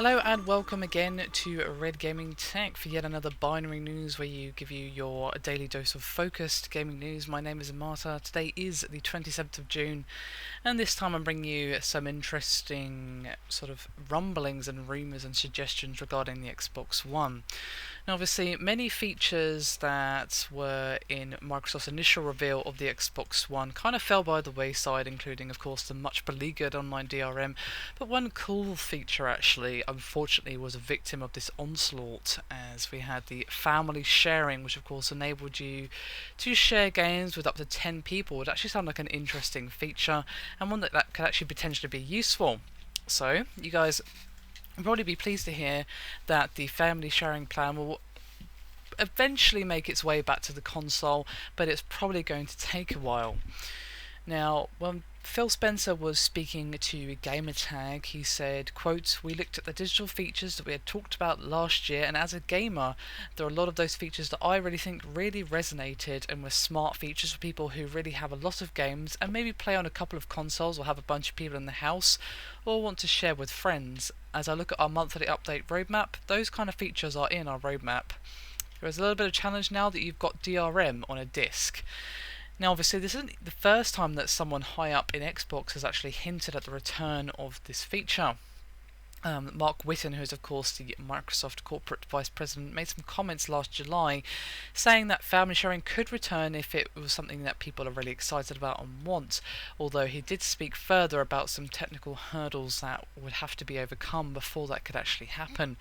Hello and welcome again to Red Gaming Tech for yet another binary news where you give you your daily dose of focused gaming news. My name is Marta. Today is the 27th of June, and this time I'm bringing you some interesting sort of rumblings and rumours and suggestions regarding the Xbox One. Now, obviously, many features that were in Microsoft's initial reveal of the Xbox One kind of fell by the wayside, including, of course, the much beleaguered online DRM. But one cool feature, actually, unfortunately, was a victim of this onslaught, as we had the family sharing, which, of course, enabled you to share games with up to 10 people. It actually sounded like an interesting feature, and one that could actually potentially be useful. So, you guys will probably be pleased to hear that the family sharing plan will eventually make its way back to the console, but it's probably going to take a while. Now, when Phil Spencer was speaking to Gamertag, he said, quote, "We looked at the digital features that we had talked about last year, and as a gamer, there are a lot of those features that I really think really resonated and were smart features for people who really have a lot of games and maybe play on a couple of consoles or have a bunch of people in the house or want to share with friends. As I look at our monthly update roadmap, those kind of features are in our roadmap. There is a little bit of challenge now that you've got DRM on a disc." Now, obviously, this isn't the first time that someone high up in Xbox has actually hinted at the return of this feature. Mark Whitten, who is of course the Microsoft corporate vice president, made some comments last July saying that family sharing could return if it was something that people are really excited about and want, although he did speak further about some technical hurdles that would have to be overcome before that could actually happen.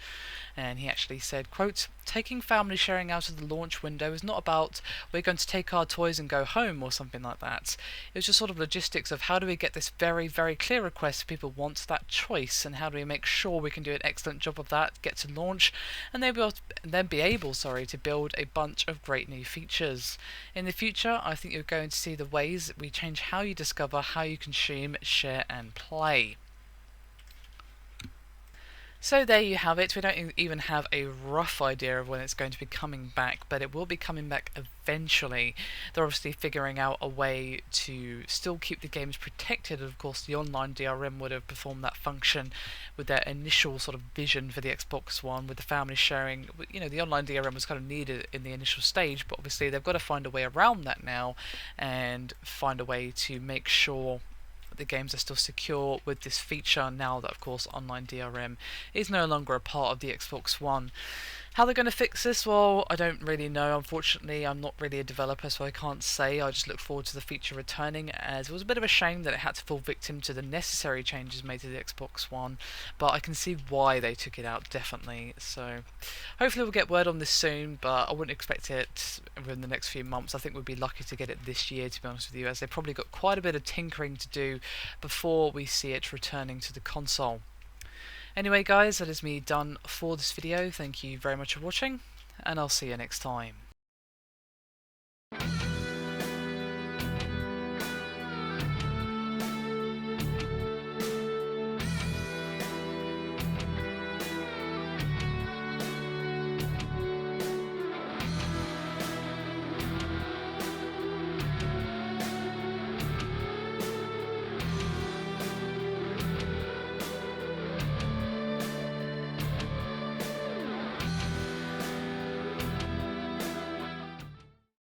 And he actually said, quote, "Taking family sharing out of the launch window is not about we're going to take our toys and go home or something like that. It was just sort of logistics of how do we get this very, very clear request if people want that choice, and how do we make sure we can do an excellent job of that, get to launch, and then be able to build a bunch of great new features. In the future, I think you're going to see the ways that we change how you discover, how you consume, share, and play." So there you have it. We don't even have a rough idea of when it's going to be coming back, but it will be coming back eventually. They're obviously figuring out a way to still keep the games protected. Of course, the online DRM would have performed that function with their initial sort of vision for the Xbox One, with the family sharing. You know, the online DRM was kind of needed in the initial stage, but obviously they've got to find a way around that now and find a way to make sure the games are still secure with this feature now that, of course, online DRM is no longer a part of the Xbox One. How they're going to fix this? Well, I don't really know. Unfortunately, I'm not really a developer, so I can't say. I just look forward to the feature returning, as it was a bit of a shame that it had to fall victim to the necessary changes made to the Xbox One, but I can see why they took it out, definitely. So hopefully we'll get word on this soon, but I wouldn't expect it within the next few months. I think we'd be lucky to get it this year, to be honest with you, as they've probably got quite a bit of tinkering to do before we see it returning to the console. Anyway guys, that is me done for this video. Thank you very much for watching, and I'll see you next time.